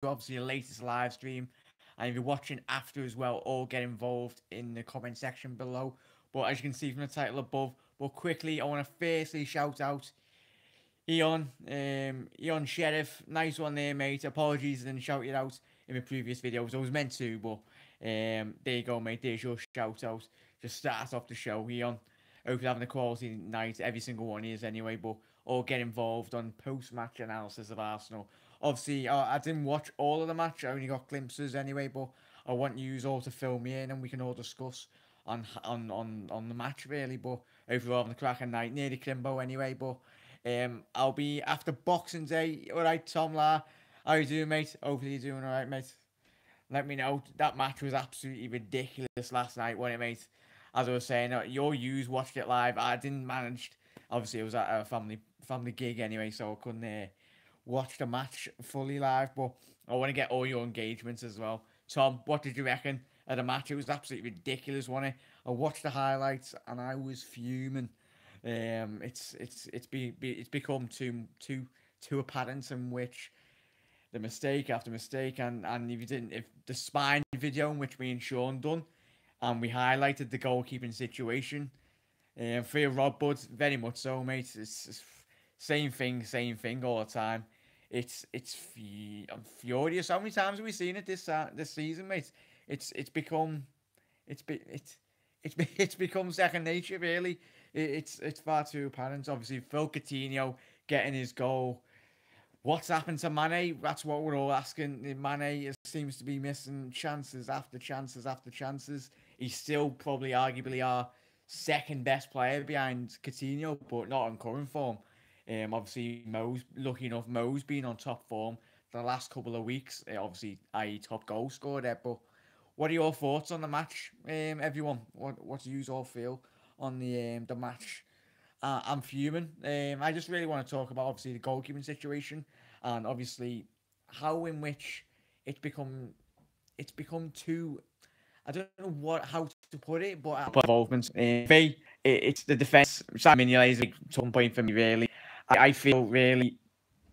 obviously the latest live stream. And if you're watching after as well, all get involved in the comment section below. But as you can see from the title above, but quickly, I want to firstly shout out Eon Sheriff. Nice one there, mate. Apologies I didn't shout it out in my previous videos. I was meant to, but there you go, mate. There's your shout out. Just start off the show, Eon. Hope you're having a quality night. Every single one is anyway, but all get involved on post-match analysis of Arsenal. Obviously, I didn't watch all of the match. I only got glimpses anyway, but I want you all to fill me in and we can all discuss on the match really. But hopefully we're having a cracking night. Nearly Crimbo anyway, but I'll be after Boxing Day. Alright, Tom La. How you doing, mate? Hopefully you're doing alright, mate. Let me know. That match was absolutely ridiculous last night, wasn't it, mate? As I was saying, your yous watched it live. I didn't manage. Obviously, it was at a family gig anyway, so I couldn't watch the match fully live. But I want to get all your engagements as well. Tom, what did you reckon of the match? It was absolutely ridiculous, wasn't it? I watched the highlights and I was fuming. It's become too apparent in which the mistake after mistake, and if the spine video in which me and Sean done, and we highlighted the goalkeeping situation, for your Rob Bud, very much so, mate. It's same thing all the time. I'm furious. How many times have we seen it this season, mate? It's become second nature, really. It's far too apparent. Obviously, Phil Coutinho getting his goal. What's happened to Mane? That's what we're all asking. Mane seems to be missing chances after chances after chances. He's still probably arguably our second best player behind Coutinho, but not on current form. Obviously, Mo's been on top form the last couple of weeks. Obviously, i.e. top goal scorer there. But what are your thoughts on the match, everyone? What do you all feel on the match? I'm fuming. I just really want to talk about obviously the goalkeeping situation and obviously how in which it's become too. I don't know how to put it, but involvement. It's the defense. Sam Mignolet is a turning point for me. Really, I feel really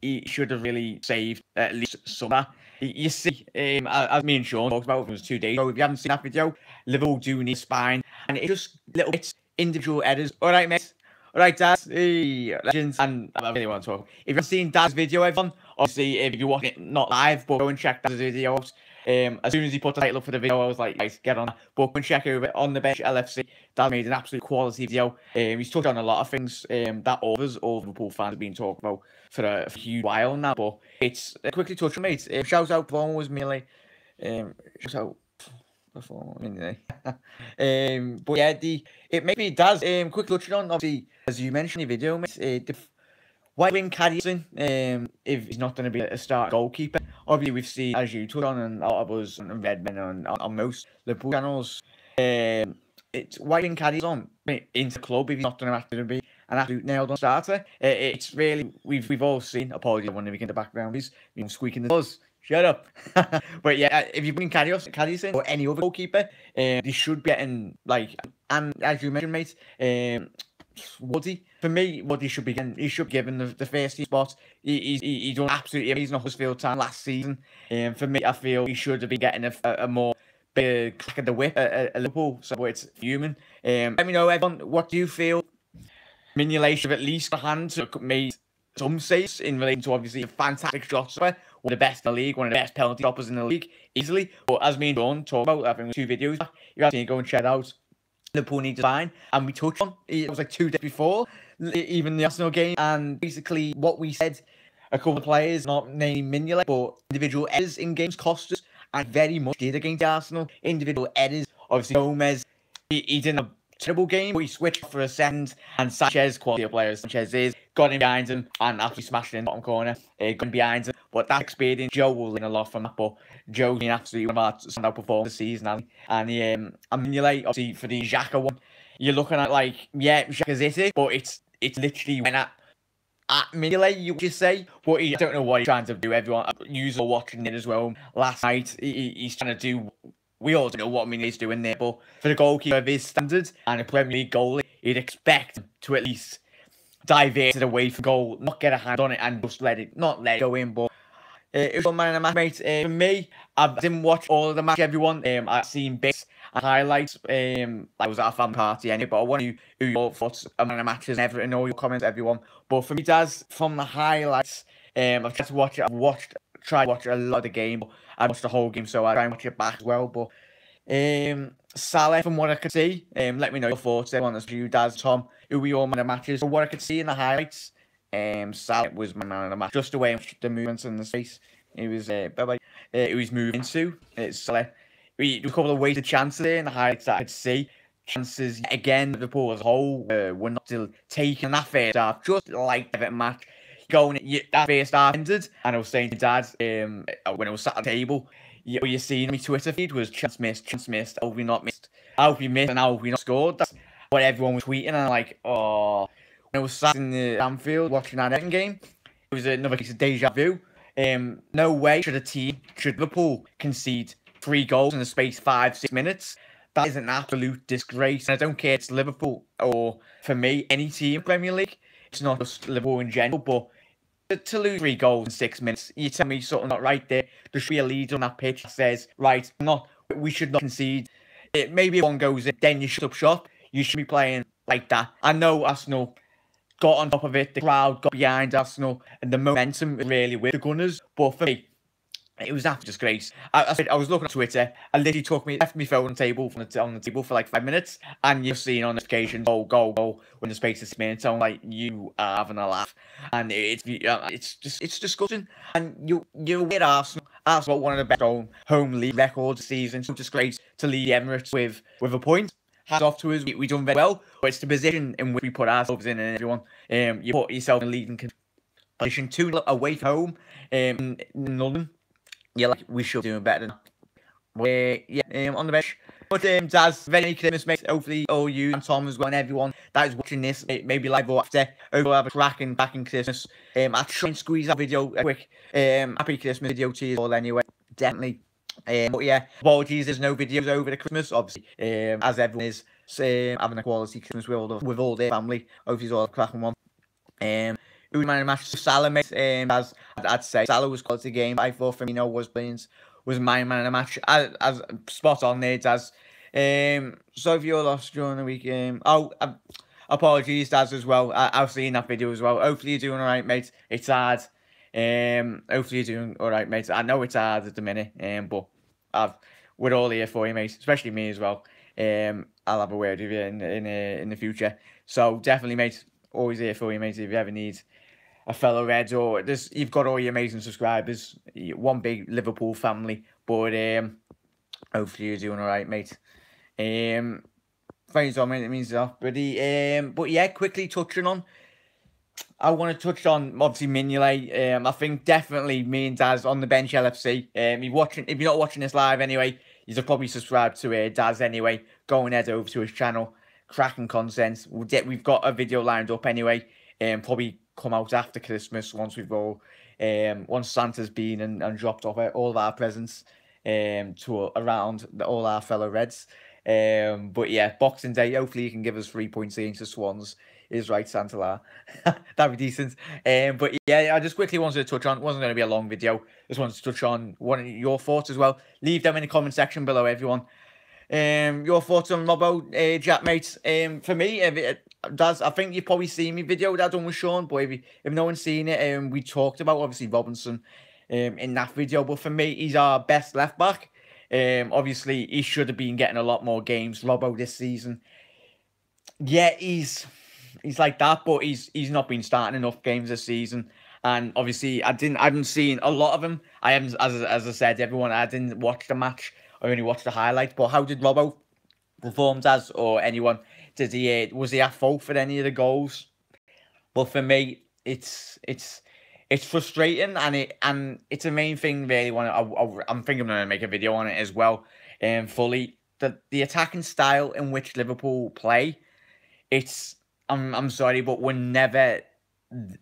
he should have really saved at least some of that. You see, as me and Sean talked about, it was 2 days ago. If you haven't seen that video, Liverpool do need spine, and it's just little bits, individual errors. All right, mate. All right, Dad. Hey, legends. And I really want to talk. If you've seen Dad's video, everyone, obviously, if you're watching it not live, but go and check Dad's video out. As soon as he put the title up for the video, I was like, guys, get on that. But go and check over on the bench LFC. Dad made an absolute quality video. He's touched on a lot of things that all Liverpool fans have been talking about for a huge while now. But it's quickly touch on, mate. Shout out, Paul was merely. Shout out. But yeah, it maybe does. Quick touch on, obviously, as you mentioned in your video, mate, why win Carrison if he's not going to be a start goalkeeper? Obviously, we've seen, as you touched on, and a lot of us and Redmen on most Liverpool channels, it's why win Carrison into the club if he's not going to have to be an absolute nailed-on starter. It's really, we've all seen, apologies, I want to begin the background, he's been squeaking the doors. Shut up. But yeah, if you bring Carrison or any other goalkeeper, they should be getting, like, and as you mentioned, mate, Woody, for me, Woody should be getting, he should be given the first spot. He done absolutely amazing off Huddersfield Town last season. For me, I feel he should have been getting a more big crack of the whip at Liverpool, so it's human. Let me know, everyone, what do you feel? Mignolet should have at least a hand to made some saves in relation to obviously a fantastic shot stopper, one of the best in the league, one of the best penalty stoppers in the league, easily. But as me and John talked about, I think 2 videos back, you have to go and check out Liverpool need to sign, and we touched on it was like 2 days before even the Arsenal game, and basically what we said, a couple of players, not named Mignolet, but individual errors in games cost us, and very much did against Arsenal. Individual errors, obviously Gomez, he didn't have terrible game, but he switched for a second, and Sanchez, quality of players, Sanchez got in behind him and actually smashed it in the bottom corner, got behind him. But that experience, Joe will learn a lot from that. But Joe's been absolutely one of our standout performers this season, and Mignolet, obviously for the Xhaka one, you're looking at like, yeah, Xhaka's it, but it's literally went at Mignolet, you would just say, but I don't know what he's trying to do. Everyone, you were watching it as well last night. He's trying to do. We all don't know what Mignolet's doing there, but for the goalkeeper of his standards and a Premier League goalie, you'd expect him to at least divert it away from goal, not get a hand on it and just not let it go in. But It was man of the match, mate. For me, I didn't watch all of the match, everyone. I've seen bits and highlights. I was at a fan party anyway, but I want you who your thoughts on the matches and everything, all your comments, everyone. But for me, Daz, from the highlights, I've tried to watch it. Tried to watch a lot of the game. I watched the whole game, so I try and watch it back as well. But Salah, from what I could see, let me know your thoughts. Everyone, that's you, Daz, Tom, who we all man of the matches. From what I could see in the highlights, Salah was my man of the match. Just the way the movements in the space he was he was moving into. It's Salah. We a couple of wasted chances there in the highlights that I could see. Chances again, Liverpool as a whole were not still taking that first half, just like the match. That first half ended, and I was saying to Dad when I was sat at the table, you seen my Twitter feed was chance missed, I hope we not missed, I hope we missed, and I hope we not scored. That's what everyone was tweeting, and I'm like, oh. When I was sat in the Anfield watching that Everton game, it was another case of deja vu. No way should Liverpool concede 3 goals in the space 5-6 minutes. That is an absolute disgrace. And I don't care if it's Liverpool or, for me, any team in the Premier League. It's not just Liverpool in general, but to lose 3 goals in 6 minutes, you tell me something not right there. There should be a leader on that pitch that says, right, we should not concede. Maybe if one goes in, then you shut up shop. You should be playing like that. I know Arsenal got on top of it, the crowd got behind Arsenal, and the momentum really with the Gunners. But for me, it was after disgrace. I was looking at Twitter. I literally left my phone on the table for like 5 minutes, and you've seen on notifications, goal, in the space of 6 minutes. I'm like, you are having a laugh, and it's disgusting. And you're with Arsenal. Arsenal got one of the best home league records this season. So disgrace to lead the Emirates with a point. Hats off to us. We done very well, but it's the position in which we put ourselves in, and everyone. You put yourself in a leading position 2 away from home in London. Yeah, like we should be doing better than that. On the bench. But Daz, very Christmas, mate. Hopefully all you and Tom as well, and everyone that is watching this, maybe live or after, hopefully have a cracking back in Christmas. I'll try and squeeze that video a quick happy Christmas video to you all anyway. Definitely. But yeah, apologies, there's no videos over the Christmas, obviously, as everyone is having a quality Christmas with all their family. Hopefully it's all a cracking one. Who man of the match? Salah, mate. As I'd say, Salah was quality game. I thought Firmino was my man of the match. As spot on there, Daz. So if you're lost during the week, apologies, Daz, as well. I've seen that video as well. Hopefully you're doing alright, mate. It's hard. Hopefully you're doing alright, mate. I know it's hard at the minute, but we're all here for you, mate. Especially me as well. I'll have a word with you in the future. So definitely, mate. Always here for you, mate. If you ever need a fellow Reds, or you've got all your amazing subscribers, one big Liverpool family. But hopefully you're doing all right, mate. Thanks, mate. It means that. But yeah, quickly touching on. I want to touch on obviously Mignolet. I think definitely me and Daz on the bench LFC. If you're not watching this live anyway, you've probably subscribed to Daz anyway. Go and head over to his channel. Cracking content. We've got a video lined up anyway. Probably come out after Christmas once once Santa's been and dropped off all of our presents to around all our fellow Reds. But yeah, Boxing Day. Hopefully you can give us 3 points against the Swans. Is right, Santala. That'd be decent. But yeah, I just quickly wanted to touch on. It wasn't going to be a long video. Just wanted to touch on one of your thoughts as well. Leave them in the comment section below, everyone. Your thoughts on Robbo, Jack, mate. For me, Daz, I think you've probably seen my video that I done with Sean, but if no one's seen it, we talked about obviously Robinson in that video. But for me, he's our best left back. Obviously, he should have been getting a lot more games, Robbo, this season. Yeah, he's like that, but he's not been starting enough games this season. And obviously, I haven't seen a lot of him. I haven't, as I said, everyone, I didn't watch the match. I only watched the highlights. But how did Robbo perform, as or anyone? Was he at fault for any of the goals? But for me, it's frustrating, and it's a main thing really. I'm thinking I'm gonna make a video on it as well. Fully the attacking style in which Liverpool play. I'm sorry, but we're never.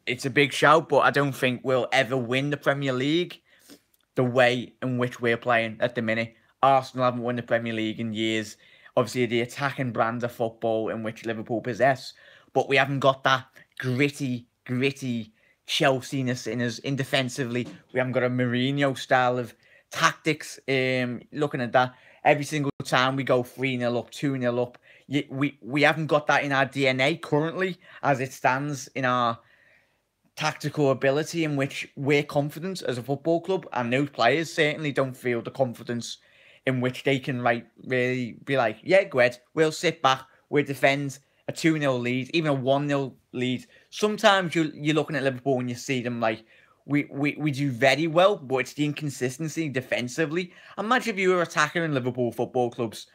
It's a big shout, but I don't think we'll ever win the Premier League the way in which we're playing at the minute. Arsenal haven't won the Premier League in years. Obviously, the attacking brand of football in which Liverpool possess, but we haven't got that gritty Chelsea-ness in us in defensively. We haven't got a Mourinho style of tactics. Looking at that, every single time we go 3-0 up, 2-0 up, we haven't got that in our DNA currently as it stands in our tactical ability in which we're confident as a football club, and those players certainly don't feel the confidence in which they can really be like, yeah, go ahead, we'll sit back, we'll defend a 2-0 lead, even a 1-0 lead. Sometimes you're looking at Liverpool and you see them like, we do very well, but it's the inconsistency defensively. Imagine if you were attacking in Liverpool football clubs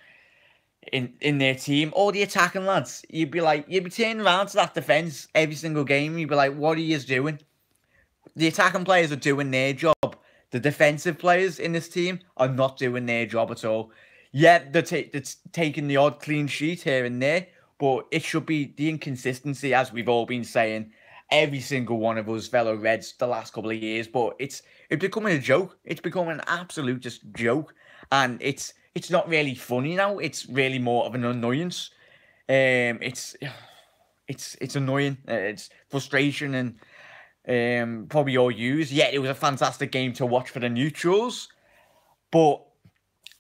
in their team, all the attacking lads, you'd be turning around to that defence every single game. You'd be like, what are you doing? The attacking players are doing their job. The defensive players in this team are not doing their job at all. Yeah, they're taking the odd clean sheet here and there, but it should be the inconsistency, as we've all been saying, every single one of us fellow Reds the last couple of years. But it's becoming a joke. It's becoming an absolute just joke, and it's not really funny now. It's really more of an annoyance. It's annoying. It's frustration and probably all used. Yeah, it was a fantastic game to watch for the neutrals, but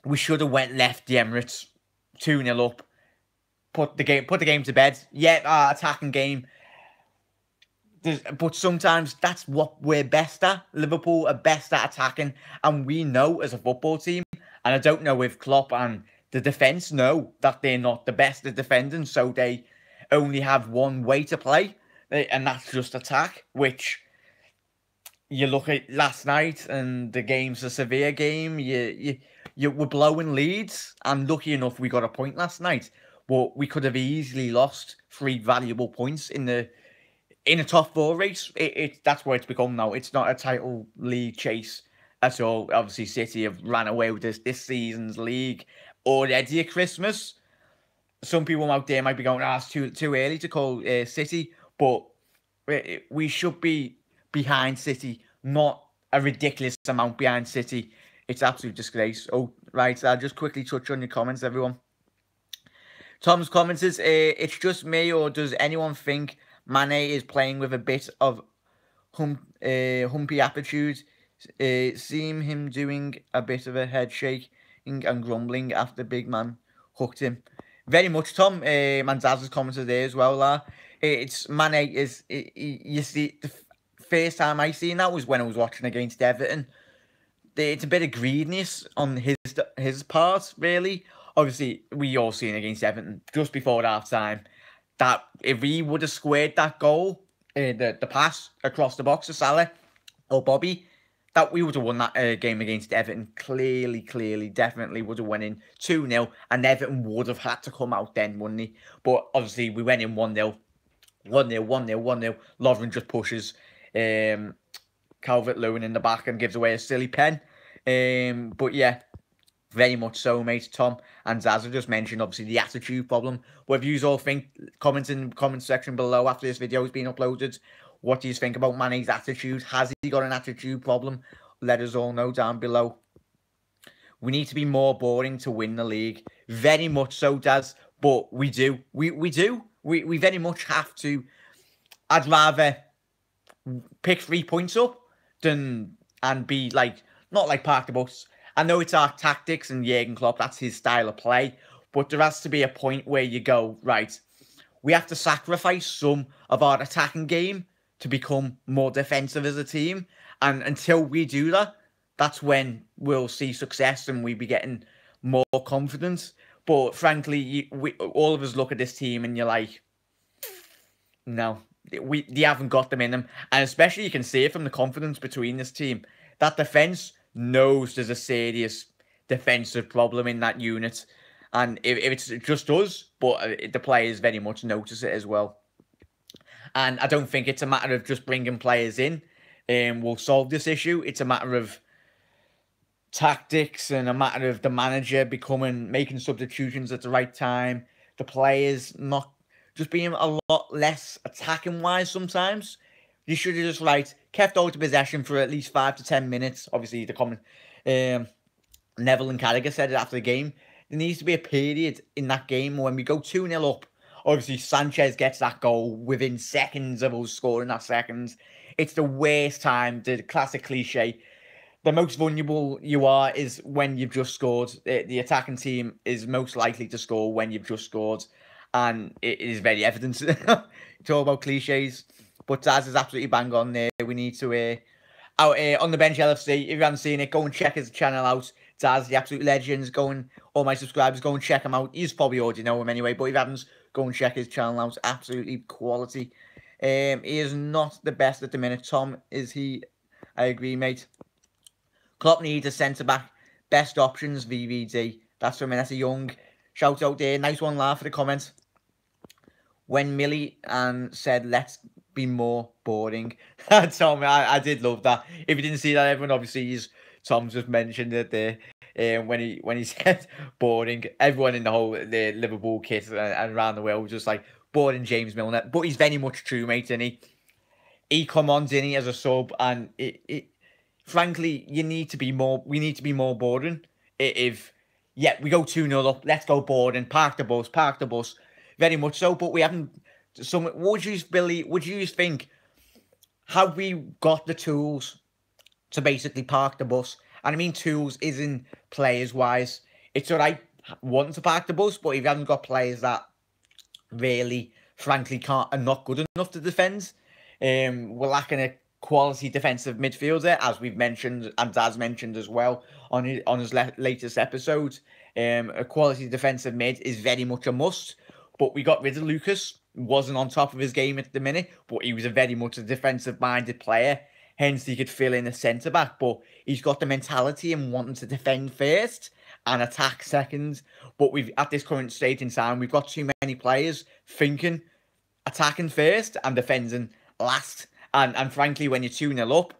we should have went left the Emirates 2-0 up. Put the game to bed. Yeah, our attacking game. But sometimes that's what we're best at. Liverpool are best at attacking, and we know as a football team. And I don't know if Klopp and the defence know that they're not the best at defending, so they only have one way to play, and that's just attack, which you look at last night and the game's a severe game. You were blowing leads, and lucky enough we got a point last night, but we could have easily lost 3 valuable points in a top 4 race. That's what it's become now. It's not a title league chase at all. Obviously, City have ran away with this season's league already at Christmas. Some people out there might be going, it's too early to call City, but we should be behind City, not a ridiculous amount behind City. It's absolute disgrace. Oh, right, I'll just quickly touch on your comments, everyone. Tom's comments is, it's just me, or does anyone think Mane is playing with a bit of humpy attitude? Seeing him doing a bit of a head shaking and grumbling after big man hooked him. Very much, Tom. Manzaz's commented there as well. It's Mane is. You see, the first time I seen that was when I was watching against Everton. It's a bit of greediness on his part, really. Obviously, we all seen against Everton just before half time that if he would have squared that goal, the pass across the box to Salah or Bobby, that we would have won that game against Everton. Clearly, definitely would have went in 2-0, and Everton would have had to come out then, wouldn't he? But obviously, we went in 1-0. 1-0. Lovren just pushes Calvert-Lewin in the back and gives away a silly pen. But yeah, very much so, mate. Tom and Zaza just mentioned, obviously, the attitude problem. What do you all think? Comment in the comment section below after this video has been uploaded. What do you think about Mane's attitude? Has he got an attitude problem? Let us all know down below. We need to be more boring to win the league. Very much so, Daz. But we do. We do. We very much have to. I'd rather pick 3 points up and be like, not like park the bus. I know it's our tactics and Jurgen Klopp, that's his style of play. But there has to be a point where you go, right, we have to sacrifice some of our attacking game to become more defensive as a team. And until we do that, that's when we'll see success and we'll be getting more confidence. But frankly, all of us look at this team and you're like, no, they haven't got them in them. And especially you can see it from the confidence between this team. That defence knows there's a serious defensive problem in that unit. And if it's just us, but the players very much notice it as well. And I don't think it's a matter of just bringing players in and we'll solve this issue. It's a matter of tactics and a matter of the manager making substitutions at the right time. The players not just being a lot less attacking wise sometimes. You should have just kept hold of possession for at least 5 to 10 minutes. Obviously, the comment Neville and Carragher said it after the game. There needs to be a period in that game when we go 2-0 up. Obviously, Sanchez gets that goal within seconds of us scoring that second. it's the worst time. The classic cliche. The most vulnerable you are is when you've just scored. The attacking team is most likely to score when you've just scored, and it is very evident. It's all about cliches, but Daz is absolutely bang on there. We need to out on the bench LFC. If you haven't seen it, go and check his channel out. Daz, the absolute legends. Go and all my subscribers, go and check him out. He's probably already know him anyway, but if you haven't, go and check his channel out. Absolutely quality. He is not the best at the minute. Tom, is he? I agree, mate. Klopp needs a centre-back. Best options, VVD. That's from Vanessa Young. Shout out there. Nice one, laugh for the comments. When Millie said, let's be more boring. Tom, I did love that. If you didn't see that, everyone obviously Tom just mentioned it there. When he said boring, everyone in the Liverpool kit and around the world was just like, boring James Milner. But he's very much true, mate, and he come on, didn't he, as a sub, and frankly, we need to be more boring. If we go 2-0 up, let's go boring, park the bus. Very much so, but we haven't. Would you think, have we got the tools to basically park the bus? And I mean tools isn't players wise. It's alright wanting to park the bus, but if you haven't got players that really, frankly, are not good enough to defend, we're lacking a quality defensive midfielder, as we've mentioned and Daz mentioned as well on his latest episode. A quality defensive mid is very much a must. But we got rid of Lucas. Wasn't on top of his game at the minute, but he was very much a defensive-minded player. Hence, he could fill in a centre-back. But he's got the mentality and wanting to defend first and attack second. But at this current stage in time, we've got too many players thinking attacking first and defending last. And frankly, when you're 2-0 up,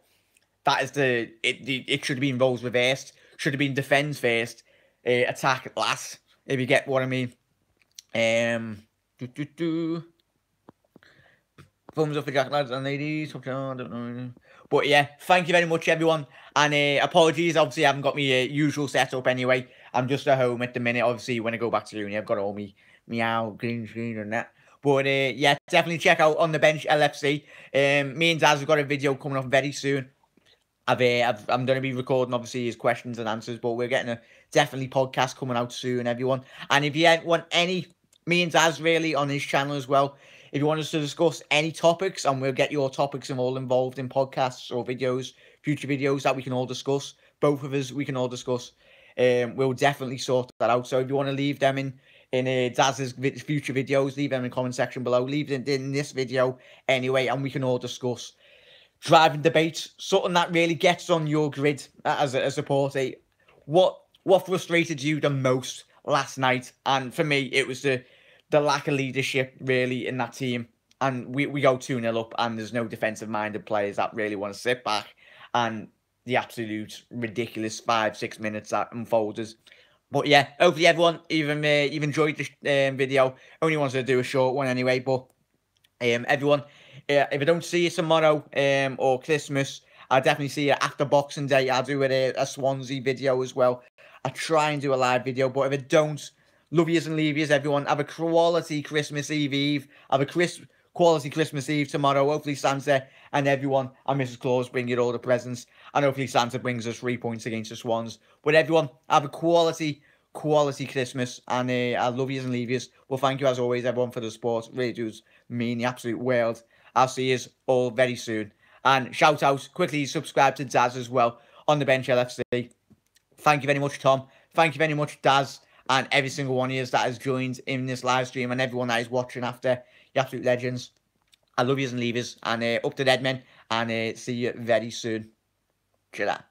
that is it should have been roles reversed. Should have been defend first, attack last, if you get what I mean. Thumbs up for Jack, lads and ladies. I don't know. But yeah, thank you very much, everyone. And apologies, obviously, I haven't got my usual setup anyway. I'm just at home at the minute. Obviously, when I go back to uni, I've got all me meow, green screen and that. But yeah, definitely check out On The Bench LFC. Me and Daz have got a video coming up very soon. I'm going to be recording, obviously, his questions and answers, but we're getting a definitely podcast coming out soon, everyone. And if you want me and Daz really on his channel as well, if you want us to discuss any topics, and we'll get your topics and all involved in podcasts or videos, future videos that we can all discuss, both of us, we can all discuss, we'll definitely sort that out. So if you want to leave them in Daz's future videos, leave them in the comment section below, leave it in this video anyway, and we can all discuss driving debates, something that really gets on your grid as a supporter. What frustrated you the most last night? And for me, it was the lack of leadership really in that team. And we go 2-0 up, and there's no defensive-minded players that really want to sit back. And the absolute ridiculous 5-6 minutes that unfolded. But yeah, hopefully everyone you've enjoyed this video. Only wanted to do a short one anyway, but everyone, if I don't see you tomorrow or Christmas, I'll definitely see you after Boxing Day. I'll do a Swansea video as well. I try and do a live video, but if I don't, love yous and leave yous, everyone. Have a quality Christmas Eve. Have a quality Christmas Eve tomorrow. Hopefully Santa and everyone and Mrs. Claus bring you all the presents. And hopefully Santa brings us 3 points against the Swans. But everyone, have a quality Christmas. And I love yous and leave yous. Well, thank you as always, everyone, for the support. It really does mean the absolute world. I'll see yous all very soon. And shout out, quickly subscribe to Daz as well on the Bench LFC. Thank you very much, Tom. Thank you very much, Daz, and every single one of you that has joined in this live stream, and everyone that is watching after. You absolute legends. I love yous and leave yous, and up to dead men, and see you very soon. Chill out.